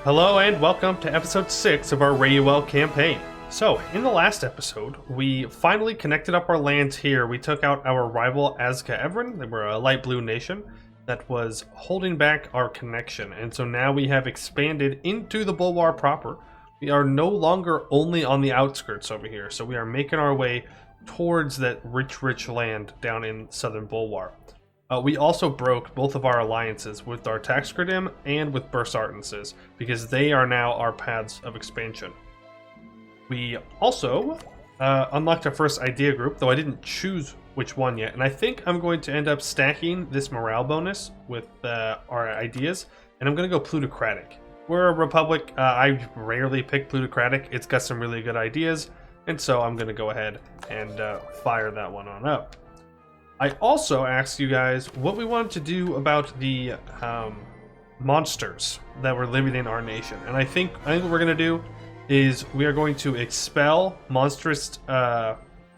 Hello and welcome to episode 6 of our Rayuel campaign. So, in the last episode, we finally connected up our lands here. We took out our rival Azka Evren. They were a light blue nation that was holding back our connection. And so now we have expanded into the Bulwar proper. We are no longer only on the outskirts over here. So we are making our way towards that rich land down in southern Bulwar. We also broke both of our alliances with our Taxcredim and with Burst Artenses, because they are now our paths of expansion. We also unlocked our first idea group, though I didn't choose which one yet, and I think I'm going to end up stacking this morale bonus with our ideas, and I'm going to go plutocratic. We're a republic. I rarely pick plutocratic. It's got some really good ideas, and so I'm going to go ahead and fire that one on up. I also asked you guys what we wanted to do about the monsters that were living in our nation, and I think what we're going to do is we are going to expel monstrous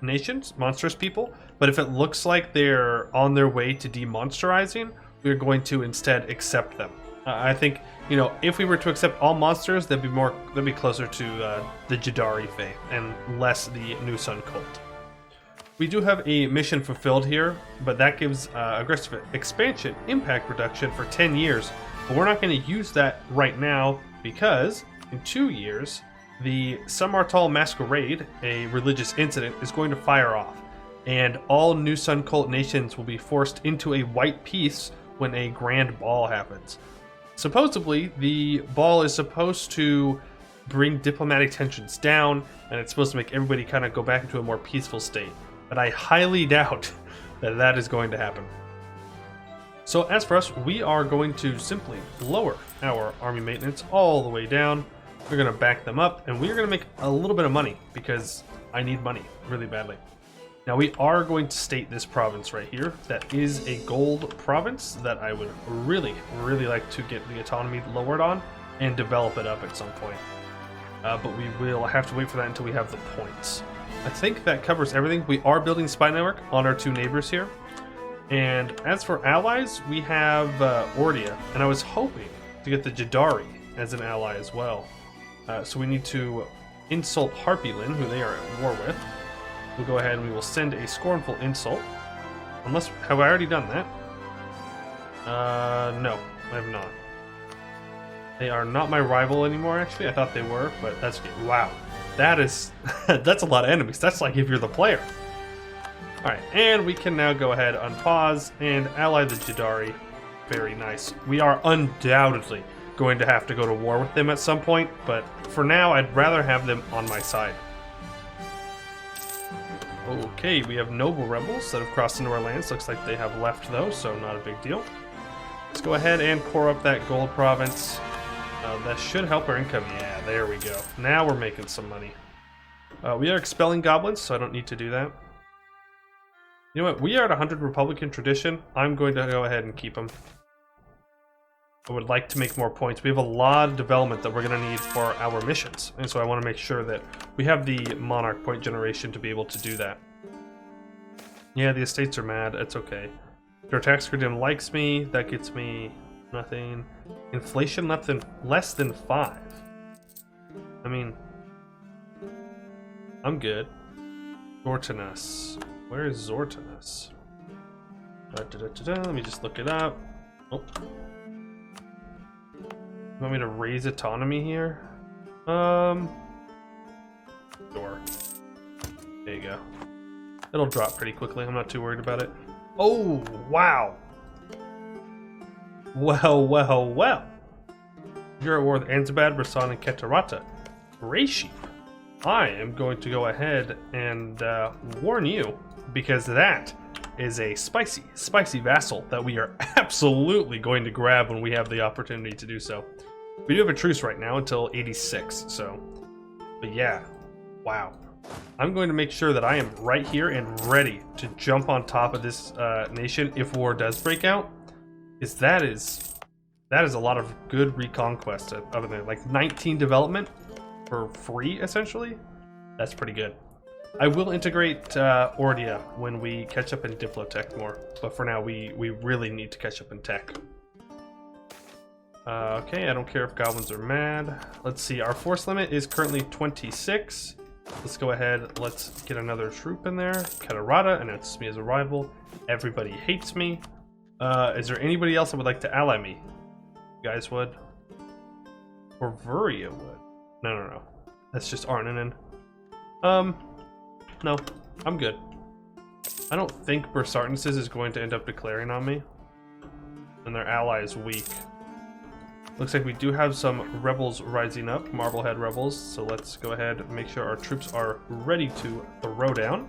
nations, monstrous people, but if it looks like they're on their way to demonsterizing, we're going to instead accept them. I think, you know, if we were to accept all monsters, they'd be closer to the Jadari faith and less the New Sun cult. We do have a mission fulfilled here, but that gives aggressive expansion impact reduction for 10 years. But we're not going to use that right now because in 2 years, the Samartal Masquerade, a religious incident, is going to fire off. And all New Sun cult nations will be forced into a white peace when a grand ball happens. Supposedly, the ball is supposed to bring diplomatic tensions down, and it's supposed to make everybody kind of go back into a more peaceful state. But I highly doubt that that is going to happen. So as for us, we are going to simply lower our army maintenance all the way down. We're going to back them up, and we're going to make a little bit of money because I need money really badly. Now we are going to state this province right here. That is a gold province that I would really like to get the autonomy lowered on and develop it up at some point. But we will have to wait for that until we have the points. I think that covers everything. We are building spy network on our two neighbors here. And as for allies, we have Ordia, and I was hoping to get the Jadari as an ally as well. So we need to insult Harpylin, who they are at war with. We'll go ahead and we will send a scornful insult. Unless, have I already done that? No, I have not. They are not my rival anymore, actually. I thought they were, but that's good. Wow. That is, that's a lot of enemies. That's like if you're the player. Alright, and we can now go ahead, unpause, and ally the Jadari. Very nice. We are undoubtedly going to have to go to war with them at some point, but for now, I'd rather have them on my side. Okay, we have noble rebels that have crossed into our lands. Looks like they have left, though, so not a big deal. Let's go ahead and core up that gold province. That should help our income. Yeah, there we go. Now we're making some money. We are expelling goblins, so I don't need to do that. You know what? We are at 100 Republican tradition. I'm going to go ahead and keep them. I would like to make more points. We have a lot of development that we're going to need for our missions, and so I want to make sure that we have the monarch point generation to be able to do that. Yeah, the estates are mad. It's okay. Your Taxcredim likes me. That gets me nothing. Inflation less than 5. I mean, I'm good. Zortanus. Where is Zortanus? Let me just look it up. Oh. You want me to raise autonomy here? Sure. There you go. It'll drop pretty quickly. I'm not too worried about it. Oh, wow. Well. You're at war with Anzabad, Rasan, and Ketarata. Gray Sheep. I am going to go ahead and warn you, because that is a spicy vassal that we are absolutely going to grab when we have the opportunity to do so. We do have a truce right now until 86, so... But yeah, wow. I'm going to make sure that I am right here and ready to jump on top of this nation if war does break out. Because that is a lot of good reconquest of there. Like 19 development for free, essentially. That's pretty good. I will integrate Ordia when we catch up in Diplotech more. But for now, we really need to catch up in tech. Okay, I don't care if goblins are mad. Let's see, our force limit is currently 26. Let's go ahead, let's get another troop in there. Katarata announces me as a rival. Everybody hates me. Is there anybody else that would like to ally me? You guys would? Or Vuria would? No. That's just Arnanen. No, I'm good. I don't think Bersartensis is going to end up declaring on me. And their ally is weak. Looks like we do have some rebels rising up, Marblehead rebels, so let's go ahead and make sure our troops are ready to throw down.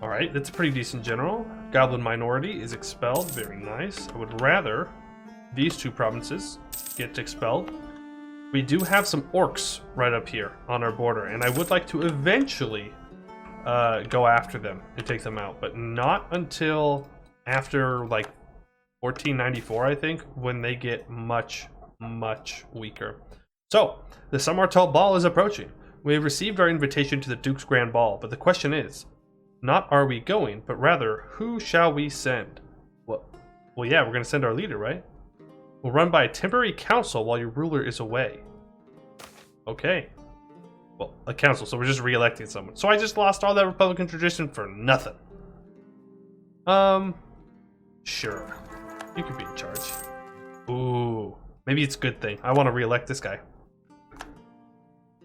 Alright, that's a pretty decent general. Goblin minority is expelled, very nice. I would rather these two provinces get expelled. We do have some orcs right up here on our border, and I would like to eventually go after them and take them out, but not until after, like, 1494, I think, when they get much, much weaker. So, the Samartal Ball is approaching. We have received our invitation to the Duke's Grand Ball, but the question is, not are we going, but rather, who shall we send? Well yeah, we're going to send our leader, right? We'll run by a temporary council while your ruler is away. Okay. Well, a council, so we're just re-electing someone. So I just lost all that Republican tradition for nothing. Sure. You could be in charge. Ooh, maybe it's a good thing. I want to re-elect this guy.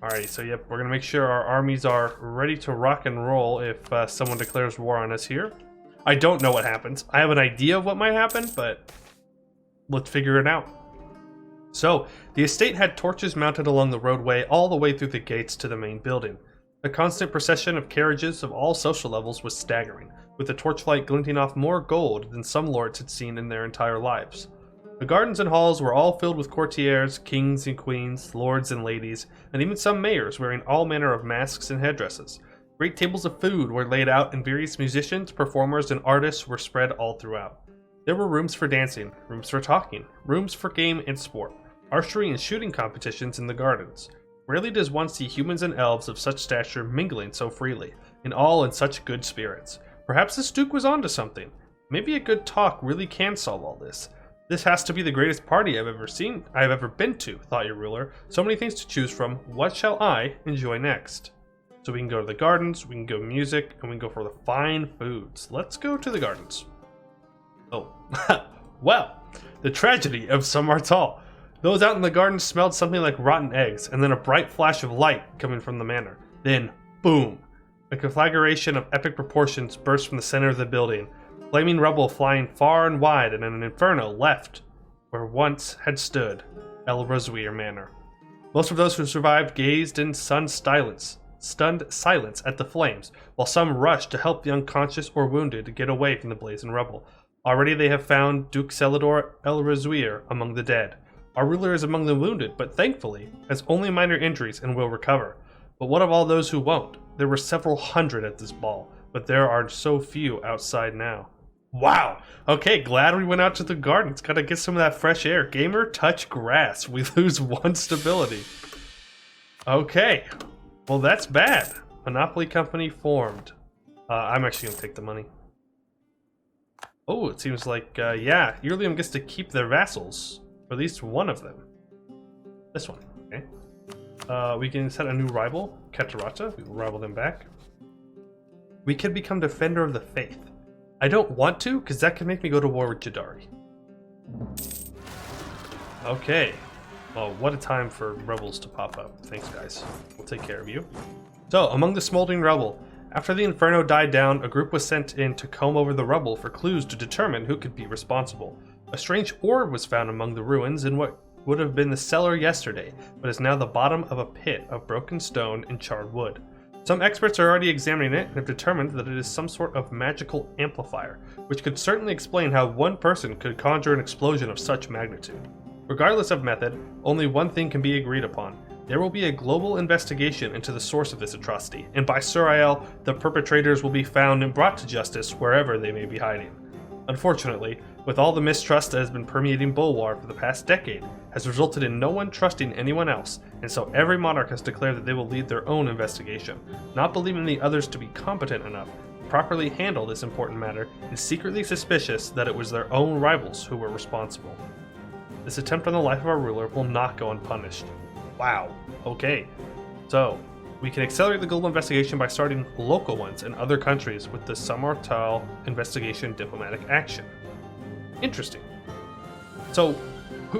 Alrighty, so yep, we're gonna make sure our armies are ready to rock and roll if someone declares war on us here. I don't know what happens. I have an idea of what might happen, but let's figure it out. So, the estate had torches mounted along the roadway all the way through the gates to the main building. The constant procession of carriages of all social levels was staggering, with the torchlight glinting off more gold than some lords had seen in their entire lives. The gardens and halls were all filled with courtiers, kings and queens, lords and ladies, and even some mayors wearing all manner of masks and headdresses. Great tables of food were laid out, and various musicians, performers, and artists were spread all throughout. There were rooms for dancing, rooms for talking, rooms for game and sport, archery and shooting competitions in the gardens. Rarely does one see humans and elves of such stature mingling so freely, and all in such good spirits. Perhaps this Duke was onto something. Maybe a good talk really can solve all this. This has to be the greatest party I've ever been to, thought your ruler. So many things to choose from. What shall I enjoy next? So we can go to the gardens, we can go music, and we can go for the fine foods. Let's go to the gardens. Oh, well, the tragedy of Samartal. Those out in the garden smelled something like rotten eggs, and then a bright flash of light coming from the manor. Then, boom! A conflagration of epic proportions burst from the center of the building, flaming rubble flying far and wide, and an inferno left where once had stood El Rozuir Manor. Most of those who survived gazed in stunned silence at the flames, while some rushed to help the unconscious or wounded to get away from the blazing rubble. Already they have found Duke Celador El Rozuir among the dead. Our ruler is among the wounded, but thankfully has only minor injuries and will recover. But what of all those who won't? There were several hundred at this ball, but there are so few outside now. Wow! Okay, glad we went out to the gardens. Gotta get some of that fresh air. Gamer, touch grass. We lose 1 stability. Okay. Well, that's bad. Monopoly company formed. I'm actually gonna take the money. Oh, it seems like, yeah, Urlium gets to keep their vassals. Or at least one of them. This one, okay. We can set a new rival, Katarata. We will rival them back. We could become Defender of the Faith. I don't want to, because that could make me go to war with Jadari. Okay. Well, what a time for rebels to pop up. Thanks, guys. We'll take care of you. So, among the smoldering rubble, after the inferno died down, a group was sent in to comb over the rubble for clues to determine who could be responsible. A strange orb was found among the ruins in what would have been the cellar yesterday, but is now the bottom of a pit of broken stone and charred wood. Some experts are already examining it and have determined that it is some sort of magical amplifier, which could certainly explain how one person could conjure an explosion of such magnitude. Regardless of method, only one thing can be agreed upon. There will be a global investigation into the source of this atrocity, and by Surael, the perpetrators will be found and brought to justice wherever they may be hiding. Unfortunately, with all the mistrust that has been permeating Bulwar for the past decade, has resulted in no one trusting anyone else, and so every monarch has declared that they will lead their own investigation, not believing the others to be competent enough to properly handle this important matter, and secretly suspicious that it was their own rivals who were responsible. This attempt on the life of our ruler will not go unpunished. Wow. Okay. So, we can accelerate the global investigation by starting local ones in other countries with the Samartal investigation diplomatic action. Interesting. So,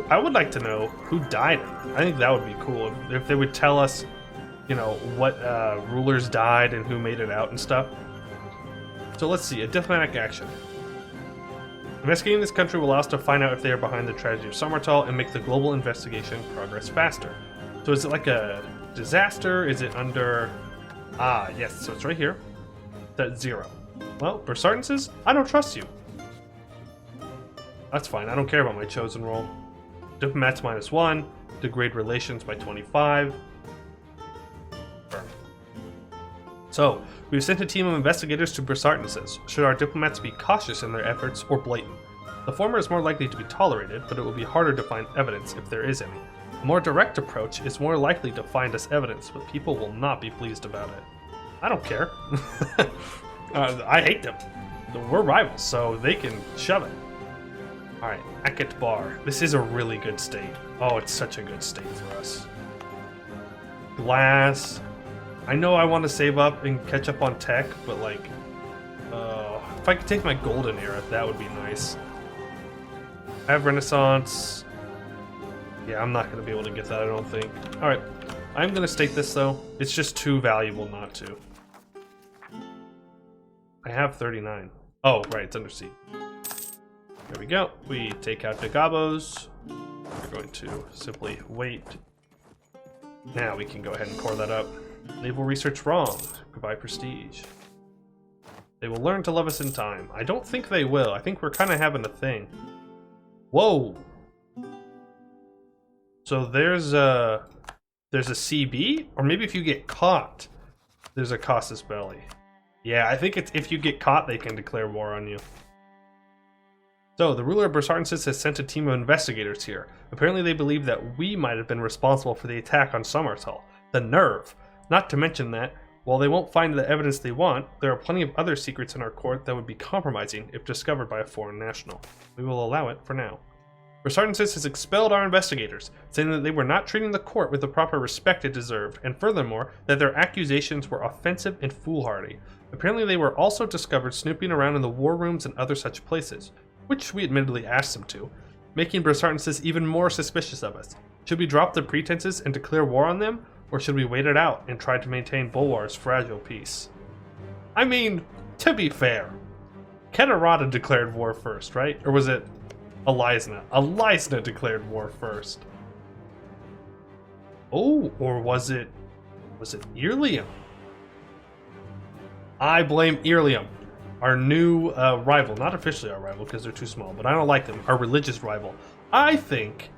I would like to know who died. I think that would be cool if they would tell us, you know, what rulers died and who made it out and stuff. So let's see, a diplomatic action. Investigating this country will allow us to find out if they are behind the tragedy of Samartal and make the global investigation progress faster. So is it like a disaster? Is it under... Ah, yes, so it's right here. That's 0. Well, Bersartan says, I don't trust you. That's fine, I don't care about my chosen role. Diplomats -1, degrade relations by 25. Burn. So, we've sent a team of investigators to Bersartan. Should our diplomats be cautious in their efforts or blatant? The former is more likely to be tolerated, but it will be harder to find evidence if there is any. A more direct approach is more likely to find us evidence, but people will not be pleased about it. I don't care. I hate them. We're rivals, so they can shove it. Alright, Akatbar. This is a really good state. Oh, it's such a good state for us. Glass. I know I want to save up and catch up on tech, but like... if I could take my golden era, that would be nice. I have Renaissance. Yeah, I'm not going to be able to get that, I don't think. Alright, I'm going to state this though. It's just too valuable not to. I have 39. Oh, right, it's under siege. There we go. We take out the Gabos. We're going to simply wait. Now we can go ahead and core that up. Naval research wrong. Goodbye prestige. They will learn to love us in time. I don't think they will. I think we're kind of having a thing. Whoa. So there's a CB? Or maybe if you get caught, there's a casus belli. Yeah, I think it's if you get caught, they can declare war on you. So, the ruler of Bersartan has sent a team of investigators here. Apparently they believe that we might have been responsible for the attack on Samartal. The nerve! Not to mention that, while they won't find the evidence they want, there are plenty of other secrets in our court that would be compromising if discovered by a foreign national. We will allow it for now. Bersartan has expelled our investigators, saying that they were not treating the court with the proper respect it deserved, and furthermore, that their accusations were offensive and foolhardy. Apparently they were also discovered snooping around in the war rooms and other such places, which we admittedly asked them to, making Bersartan even more suspicious of us. Should we drop the pretenses and declare war on them, or should we wait it out and try to maintain Bulwar's fragile peace? I mean, to be fair, Kedarata declared war first, right? Or was it Elisna? Elisna declared war first. Oh, or was it Irlium? I blame Irlium. Our new rival, not officially our rival because they're too small, but I don't like them. Our religious rival. I think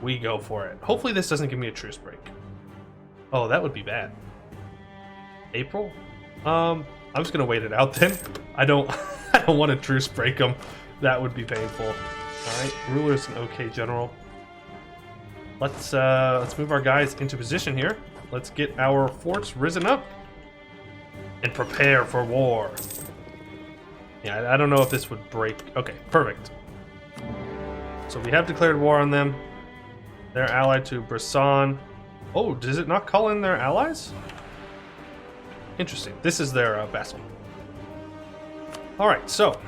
we go for it. Hopefully this doesn't give me a truce break. Oh, that would be bad. April? I'm just gonna wait it out then. I don't want to truce break them. That would be painful. All right, ruler's an okay general. Let's move our guys into position here. Let's get our forts risen up and prepare for war. Yeah, I don't know if this would break. Okay, perfect. So we have declared war on them. They're allied to Brissan. Oh, does it not call in their allies? Interesting. This is their vassal. Alright, so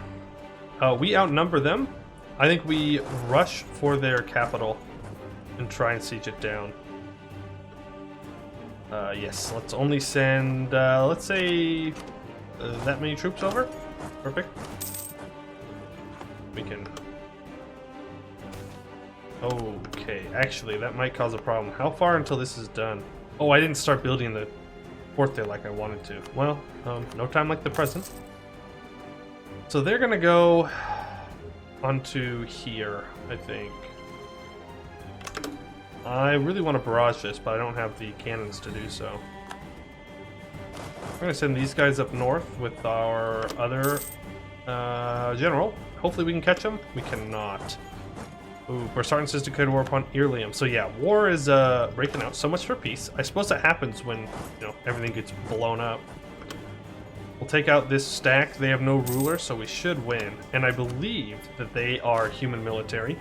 we outnumber them. I think we rush for their capital and try and siege it down. Yes, let's only send, let's say, that many troops over. Perfect. We can... Okay, actually, that might cause a problem. How far until this is done? Oh, I didn't start building the fort there like I wanted to. Well, no time like the present. So they're gonna go onto here, I think. I really want to barrage this, but I don't have the cannons to do so. We're gonna send these guys up north with our other general. Hopefully we can catch them. We cannot. Ooh, Bersartan says declared war upon Irlium. So yeah, war is breaking out. So much for peace. I suppose that happens when, you know, everything gets blown up. We'll take out this stack. They have no ruler, so we should win. And I believe that they are human military.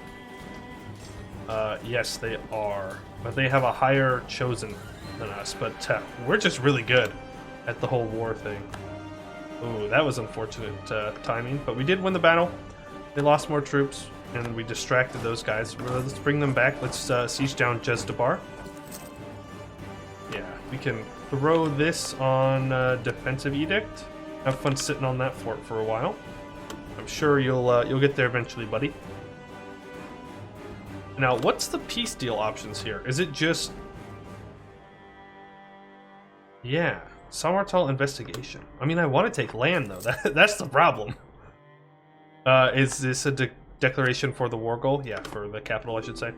Yes, they are. But they have a higher chosen than us. But we're just really good at the whole war thing. Ooh, that was unfortunate timing. But we did win the battle. They lost more troops, and we distracted those guys. Let's bring them back. Let's siege down Jezdabar. Yeah, we can throw this on Defensive Edict. Have fun sitting on that fort for a while. I'm sure you'll get there eventually, buddy. Now, what's the peace deal options here? Is it just... Yeah, Samartal investigation. I mean, I want to take land, though. That's the problem. Is this a declaration for the war goal? Yeah, for the capital, I should say.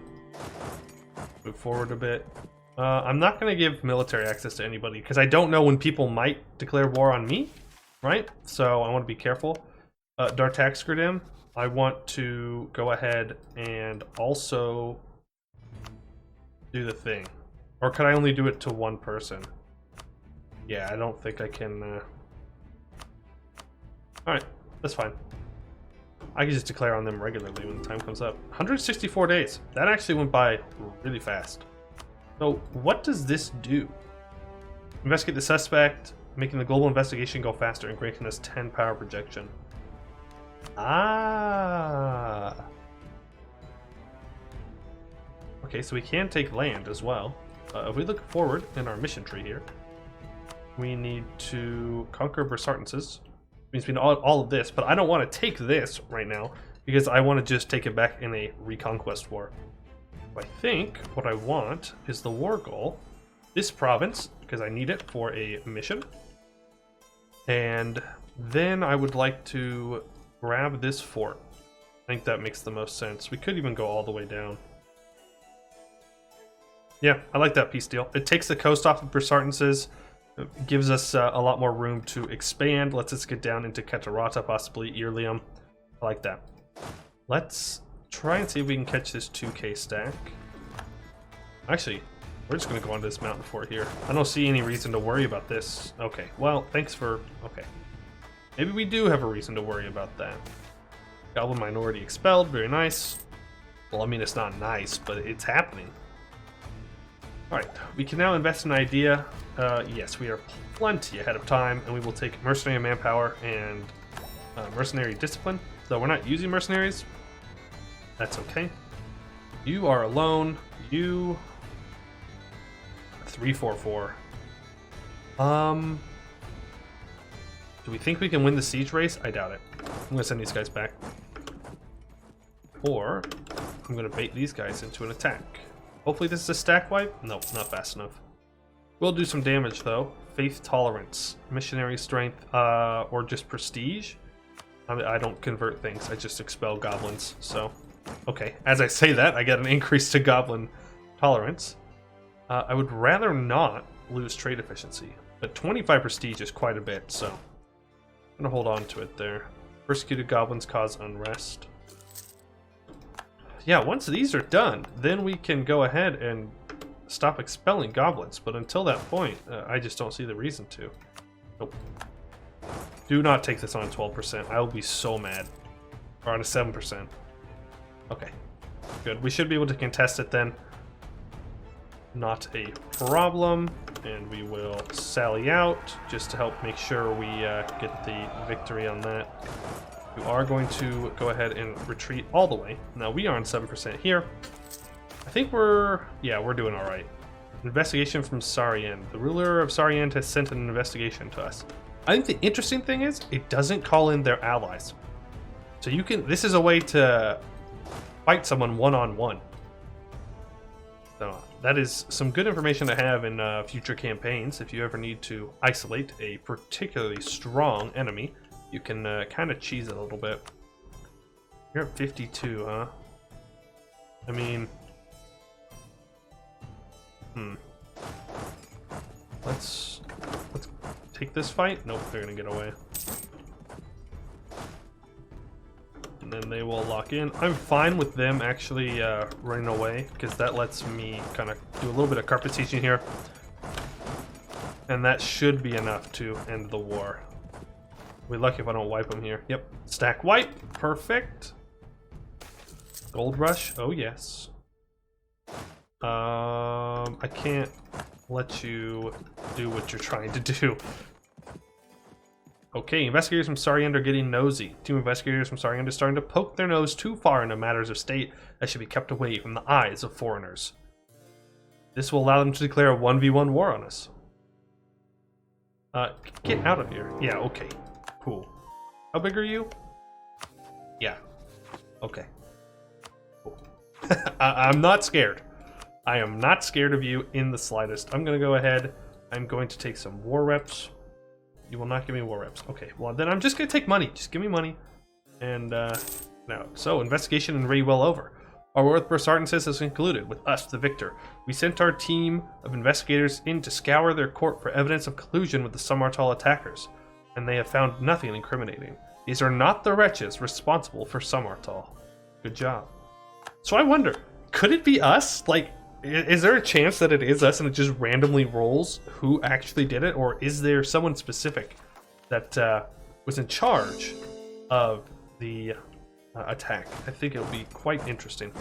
Move forward a bit. I'm not going to give military access to anybody, because I don't know when people might declare war on me, right? So I want to be careful. Dartaxgridim, I want to go ahead and also do the thing. Or could I only do it to one person? Yeah, I don't think I can... Alright, that's fine. I can just declare on them regularly when the time comes up. 164 days. That actually went by really fast. So, what does this do? Investigate the suspect, making the global investigation go faster and granting us 10 power projection. Ah. Okay, so we can take land as well. If we look forward in our mission tree here, we need to conquer Bersartenses. Means we know all of this, but I don't want to take this right now because I want to just take it back in a reconquest war. I think what I want is the war goal, this province, because I need it for a mission. And then I would like to grab this fort. I think that makes the most sense. We could even go all the way down. Yeah, I like that peace deal. It takes the coast off of Bersartenses. Gives us a lot more room to expand. Lets us get down into Ketarata, possibly Irlium. I like that. Let's try and see if we can catch this 2k stack. Actually, we're just going to go onto this mountain fort here. I don't see any reason to worry about this. Okay, well, thanks for... Okay. Maybe we do have a reason to worry about that. Goblin minority expelled. Very nice. Well, I mean, it's not nice, but it's happening. Alright, we can now invest in idea. Yes, we are plenty ahead of time, and we will take mercenary manpower and mercenary discipline. Though we're not using mercenaries, that's okay. You are alone. You 344. Do we think we can win the siege race? I doubt it. I'm gonna send these guys back, or I'm gonna bait these guys into an attack. Hopefully this is a stack wipe. Nope, not fast enough. We'll do some damage though. Faith tolerance, missionary strength, or just prestige. I don't convert things. I just expel goblins. So, okay. As I say that, I get an increase to goblin tolerance. I would rather not lose trade efficiency, but 25 prestige is quite a bit. So, I'm gonna hold on to it there. Persecuted goblins cause unrest. Yeah, once these are done, then we can go ahead and stop expelling goblins. But until that point, I just don't see the reason to. Nope. Do not take this on 12%. I will be so mad. Or on a 7%. Okay. Good. We should be able to contest it then. Not a problem. And we will sally out just to help make sure we get the victory on that. We are going to go ahead and retreat all the way. Now we are on 7% here. I think we're doing all right. Investigation from Sarien. The ruler of Sarien has sent an investigation to us. I think the interesting thing is it doesn't call in their allies. So you can, this is a way to fight someone one-on-one. So that is some good information to have in future campaigns. If you ever need to isolate a particularly strong enemy, you can kind of cheese it a little bit. You're at 52, huh? I mean... Let's take this fight. Nope, they're gonna get away. And then they will lock in. I'm fine with them actually running away, because that lets me kind of do a little bit of carpet sieging here. And that should be enough to end the war. We're lucky if I don't wipe them here. Yep, stack wipe, perfect. Gold rush, oh yes. I can't let you do what you're trying to do. Okay, investigators from Sarient are getting nosy. Two investigators from Sarient are starting to poke their nose too far into matters of state that should be kept away from the eyes of foreigners. This will allow them to declare a 1v1 war on us. Get out of here. Yeah, okay. Cool. How big are you? Yeah. Okay. Cool. I'm not scared. I am not scared of you in the slightest. I'm going to go ahead. I'm going to take some war reps. You will not give me war reps. Okay, well then I'm just going to take money. Just give me money. And, now. So, investigation and ready well over. Our war with Brosartensis has concluded, with us, the victor. We sent our team of investigators in to scour their court for evidence of collusion with the Samartal attackers, and they have found nothing incriminating. These are not the wretches responsible for Samartal. Good job. So I wonder, could it be us? Like, is there a chance that it is us and it just randomly rolls who actually did it? Or is there someone specific that was in charge of the attack? I think it'll be quite interesting.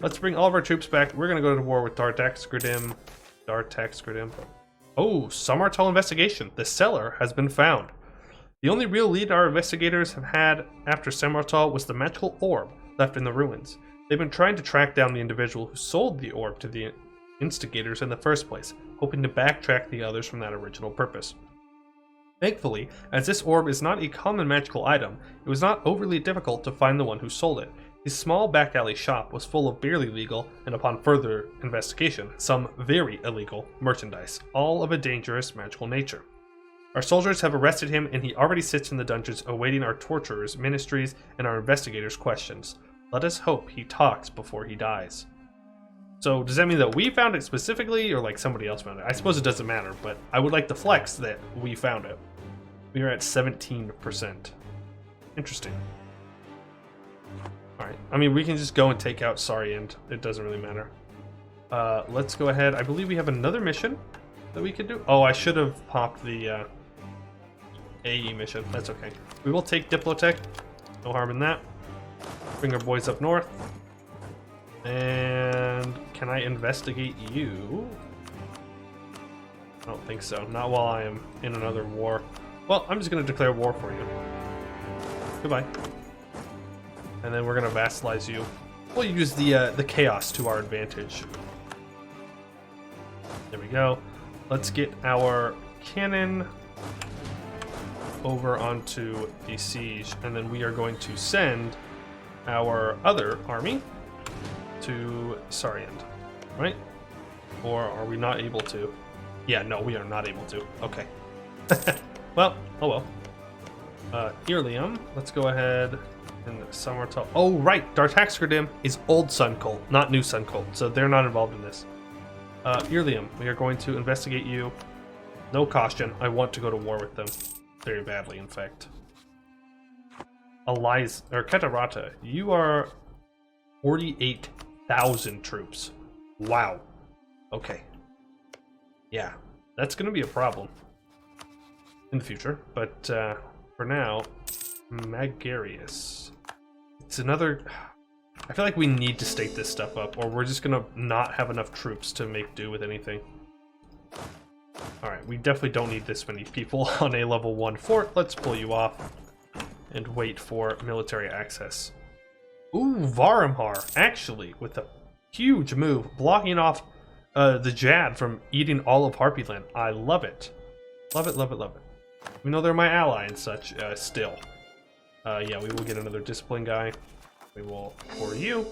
Let's bring all of our troops back. We're going to go to war with Dartax-Gradim. Oh, Samartal investigation. The cellar has been found. The only real lead our investigators have had after Samartal was the magical orb left in the ruins. They've been trying to track down the individual who sold the orb to the instigators in the first place, hoping to backtrack the others from that original purpose. Thankfully, as this orb is not a common magical item, it was not overly difficult to find the one who sold it. His small back alley shop was full of barely legal, and upon further investigation, some very illegal merchandise, all of a dangerous magical nature. Our soldiers have arrested him, and he already sits in the dungeons awaiting our torturers' ministries and our investigators' questions. Let us hope he talks before he dies. So, does that mean that we found it specifically, or like somebody else found it? I suppose it doesn't matter, but I would like to flex that we found it. We are at 17%. Interesting. Alright, I mean, we can just go and take out Sarient. It doesn't really matter. Let's go ahead. I believe we have another mission that we could do. Oh, I should have popped the AE mission. That's okay. We will take Diplotech. No harm in that. Bring our boys up north. And can I investigate you? I don't think so. Not while I am in another war. Well, I'm just going to declare war for you. Goodbye. And then we're going to vassalize you. We'll use the chaos to our advantage. There we go. Let's get our cannon over onto the siege, and then we are going to send our other army to Sarient, right? Or are we not able to? Yeah, no, we are not able to. Okay. Well, oh well. Irlium, let's go ahead and Samartal. Oh, right, Dartax-Gradim is old Sun Cult, not new Sun Cult, so they're not involved in this. Irlium, we are going to investigate you. No caution, I want to go to war with them. Very badly, in fact. Eliza, or Ketarata, you are 48,000 troops. Wow. Okay. Yeah, that's going to be a problem in the future, but for now, Magarius. It's another... I feel like we need to state this stuff up, or we're just going to not have enough troops to make do with anything. Alright, we definitely don't need this many people on a level 1 fort. Let's pull you off and wait for military access. Ooh, Varamhar, actually, with a huge move, blocking off the Jad from eating all of Harpyland. I love it. Love it, love it, love it. We know they're my ally and such, still. Yeah, we will get another discipline guy. We will pour you.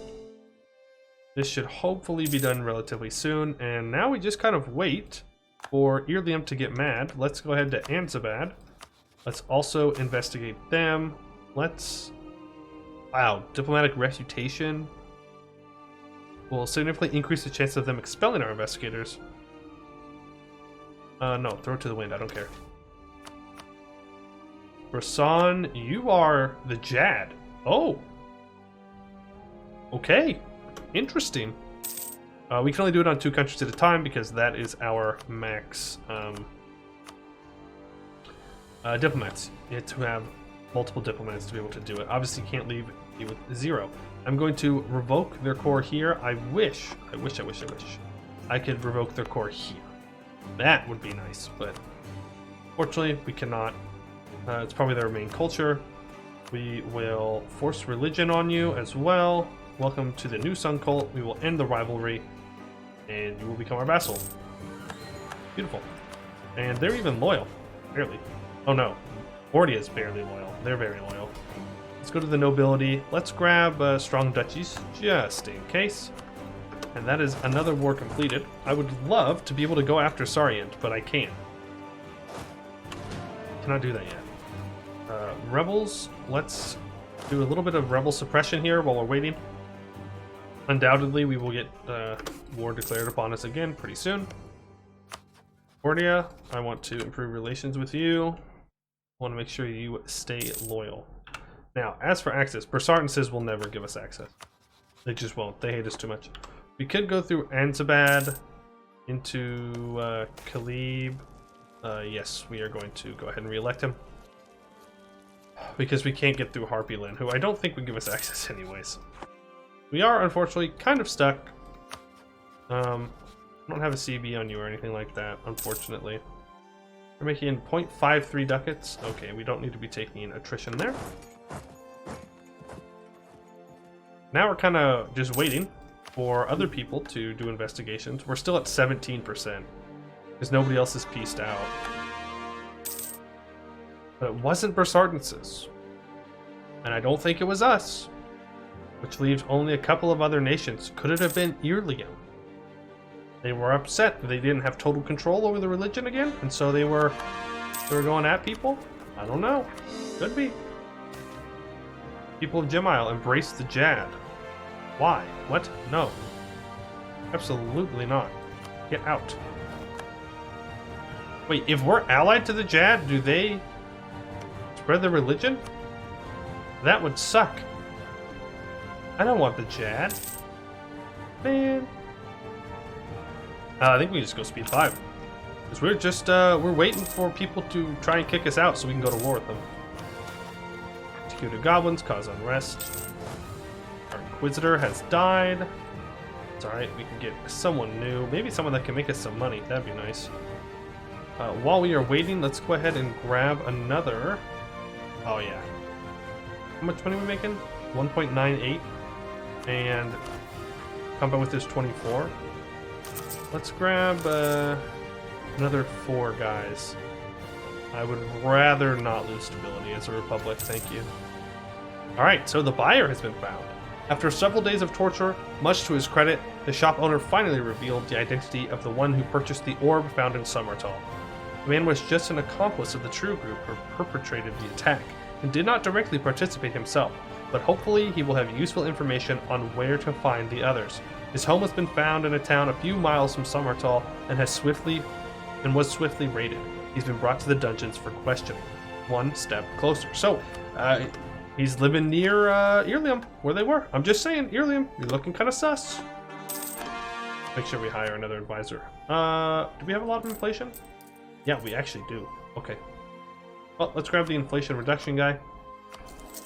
This should hopefully be done relatively soon, and now we just kind of wait for Irlium to get mad. Let's go ahead to Anzabad. Let's also investigate them. Let's... Wow, diplomatic reputation will significantly increase the chance of them expelling our investigators. No, throw it to the wind, I don't care. Rasan, you are the Jad. Oh! Okay, interesting. We can only do it on 2 countries at a time because that is our max diplomats. You have to have multiple diplomats to be able to do it. Obviously, you can't leave be with 0. I'm going to revoke their core here. I wish I could revoke their core here. That would be nice, but fortunately we cannot. It's probably their main culture. We will force religion on you as well. Welcome to the new Sun Cult. We will end the rivalry, and you will become our vassal. Beautiful. And they're even loyal. Barely. Oh no. Ordia is barely loyal. They're very loyal. Let's go to the nobility. Let's grab strong duchies, just in case. And that is another war completed. I would love to be able to go after Sarient, but I can't. Cannot do that yet. Rebels, let's do a little bit of rebel suppression here while we're waiting. Undoubtedly, we will get war declared upon us again pretty soon. Ordia, I want to improve relations with you. I want to make sure you stay loyal. Now, as for access, Bersartenses will never give us access. They just won't. They hate us too much. We could go through Anzabad into Khalib. Yes, we are going to go ahead and re-elect him. Because we can't get through Harpyland, who I don't think would give us access anyways. We are, unfortunately, kind of stuck. I don't have a CB on you or anything like that, unfortunately. We're making 0.53 ducats. Okay, we don't need to be taking attrition there. Now we're kind of just waiting for other people to do investigations. We're still at 17%, because nobody else is pieced out. But it wasn't Bersartenses. And I don't think it was us. Which leaves only a couple of other nations. Could it have been Irlium? They were upset that they didn't have total control over the religion again, and so they were going at people? I don't know. Could be. People of Gemile embrace the Jad. Why? What? No. Absolutely not. Get out. Wait, if we're allied to the Jad, do they spread the religion? That would suck. I don't want the Jad. Man. I think we just go speed 5. Because we're just, we're waiting for people to try and kick us out so we can go to war with them. Executed goblins, cause unrest. Our Inquisitor has died. It's alright, we can get someone new. Maybe someone that can make us some money. That'd be nice. While we are waiting, let's go ahead and grab another. Oh, yeah. How much money are we making? 1.98. And combat with this 24. Let's grab another 4 guys. I would rather not lose stability as a republic, thank you. Alright, so the buyer has been found. After several days of torture, much to his credit, the shop owner finally revealed the identity of the one who purchased the orb found in Summertall. The man was just an accomplice of the True Group who perpetrated the attack, and did not directly participate himself, but hopefully he will have useful information on where to find the others. His home has been found in a town a few miles from Summertall and was swiftly raided. He's been brought to the dungeons for questioning. One step closer. So, he's living near Irlium, where they were. I'm just saying, Irlium, you're looking kind of sus. Make sure we hire another advisor. Do we have a lot of inflation? Yeah, we actually do. Okay. Well, let's grab the inflation reduction guy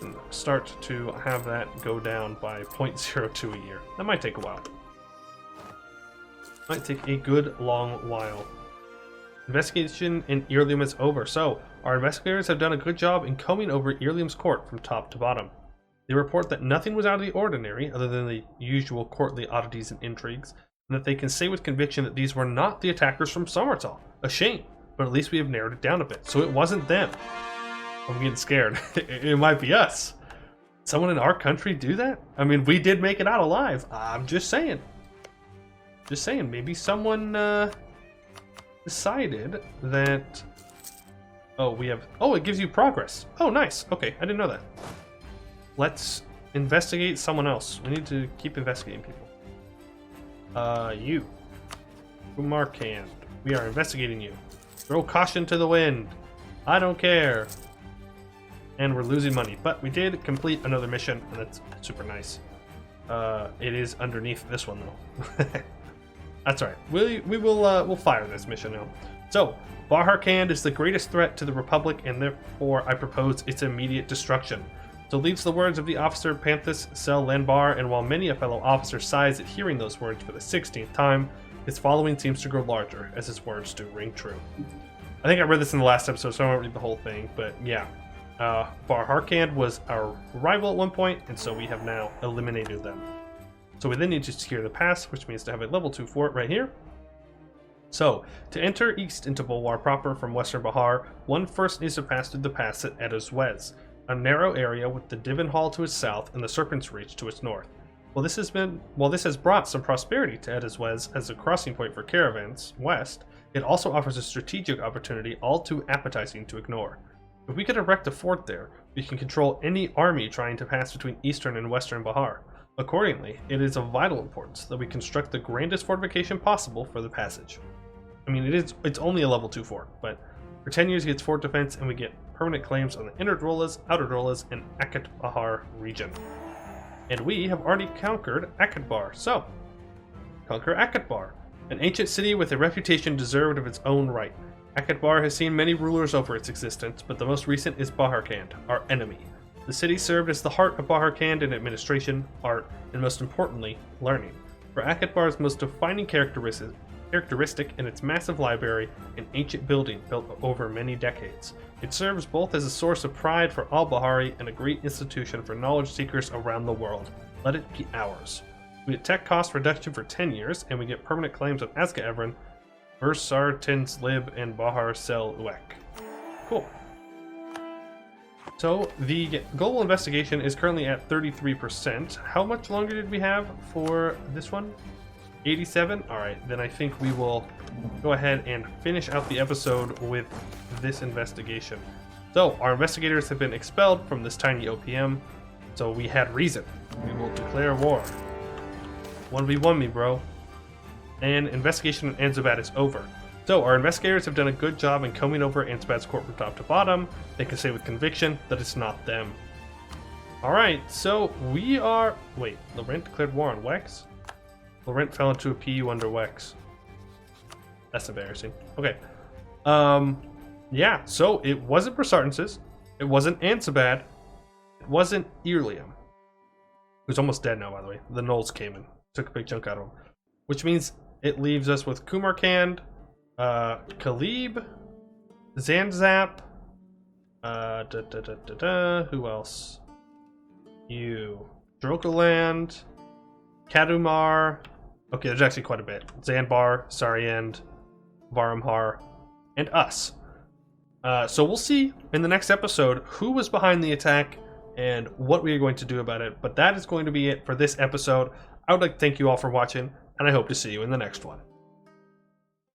and start to have that go down by 0.02 a year. That might take a while. Might take a good long while. Investigation in Irlium is over, so our investigators have done a good job in combing over Irlium's court from top to bottom. They report that nothing was out of the ordinary other than the usual courtly oddities and intrigues, and that they can say with conviction that these were not the attackers from Summertall. A shame, but at least we have narrowed it down a bit, so it wasn't them. I'm getting scared. It might be us. Someone in our country do that? I mean, we did make it out alive. I'm just saying. Just saying, maybe someone decided that... Oh, we have... Oh, it gives you progress. Oh, nice. Okay, I didn't know that. Let's investigate someone else. We need to keep investigating people. You. Umarkand. We are investigating you. Throw caution to the wind. I don't care. And we're losing money, but we did complete another mission, and that's super nice. It is underneath this one though. That's all right. We'll fire this mission now. So, Baharkand is the greatest threat to the Republic, and therefore I propose its immediate destruction. So leaves the words of the officer Panthus Sel Lanbar, and while many a fellow officer sighs at hearing those words for the 16th time, his following seems to grow larger as his words do ring true. I think I read this in the last episode, so I won't read the whole thing, but yeah. Bar Harkand was our rival at one point, and so we have now eliminated them. So we then need to secure the pass, which means to have a level 2 fort right here. So, to enter east into Bulwar proper from western Bahar, one first needs to pass through the pass at Edazwez, a narrow area with the Divin Hall to its south and the Serpent's Reach to its north. While this has brought some prosperity to Edazwez as a crossing point for caravans west, it also offers a strategic opportunity all too appetizing to ignore. If we could erect a fort there, we can control any army trying to pass between eastern and western Bahar. Accordingly, it is of vital importance that we construct the grandest fortification possible for the passage. I mean, it's only a level 2 fort, but for 10 years it gets fort defense, and we get permanent claims on the Inner Drolas, Outer Drolas, and Akhet Bahar region. And we have already conquered Akhetbar, so conquer Akhetbar, an ancient city with a reputation deserved of its own right. Akhetbar has seen many rulers over its existence, but the most recent is Baharkand, our enemy. The city served as the heart of Baharkand in administration, art, and most importantly, learning. For Akhetbar's most defining characteristic in its massive library and ancient building built over many decades. It serves both as a source of pride for all Bahari and a great institution for knowledge seekers around the world. Let it be ours. We get tech cost reduction for 10 years, and we get permanent claims on Azka Evran, Bursar Tins Lib, and Bahar Sel Uek. Cool. So the global investigation is currently at 33%. How much longer did we have for this one? 87? Alright, then I think we will go ahead and finish out the episode with this investigation. So, our investigators have been expelled from this tiny OPM, so we had reason. We will declare war. 1v1 me, bro. And investigation on Anzubat is over. So, our investigators have done a good job in combing over Anzubat's court from top to bottom. They can say with conviction that it's not them. Alright, so we are... Wait, Laurent declared war on Wex? Laurent fell into a PU under Wex. That's embarrassing. Okay. Yeah, so it wasn't Brasartensis. It wasn't Anzubat. It wasn't Irlium. Who's almost dead now, by the way. The Knolls came in. Took a big chunk out of him. Which means it leaves us with Kumarkand, Khalib, Zanzap, who else? You. Drokaland, Kadumar. Okay, there's actually quite a bit. Zanbar, Sariend, Varamhar, and us. So we'll see in the next episode who was behind the attack and what we are going to do about it. But that is going to be it for this episode. I would like to thank you all for watching, and I hope to see you in the next one.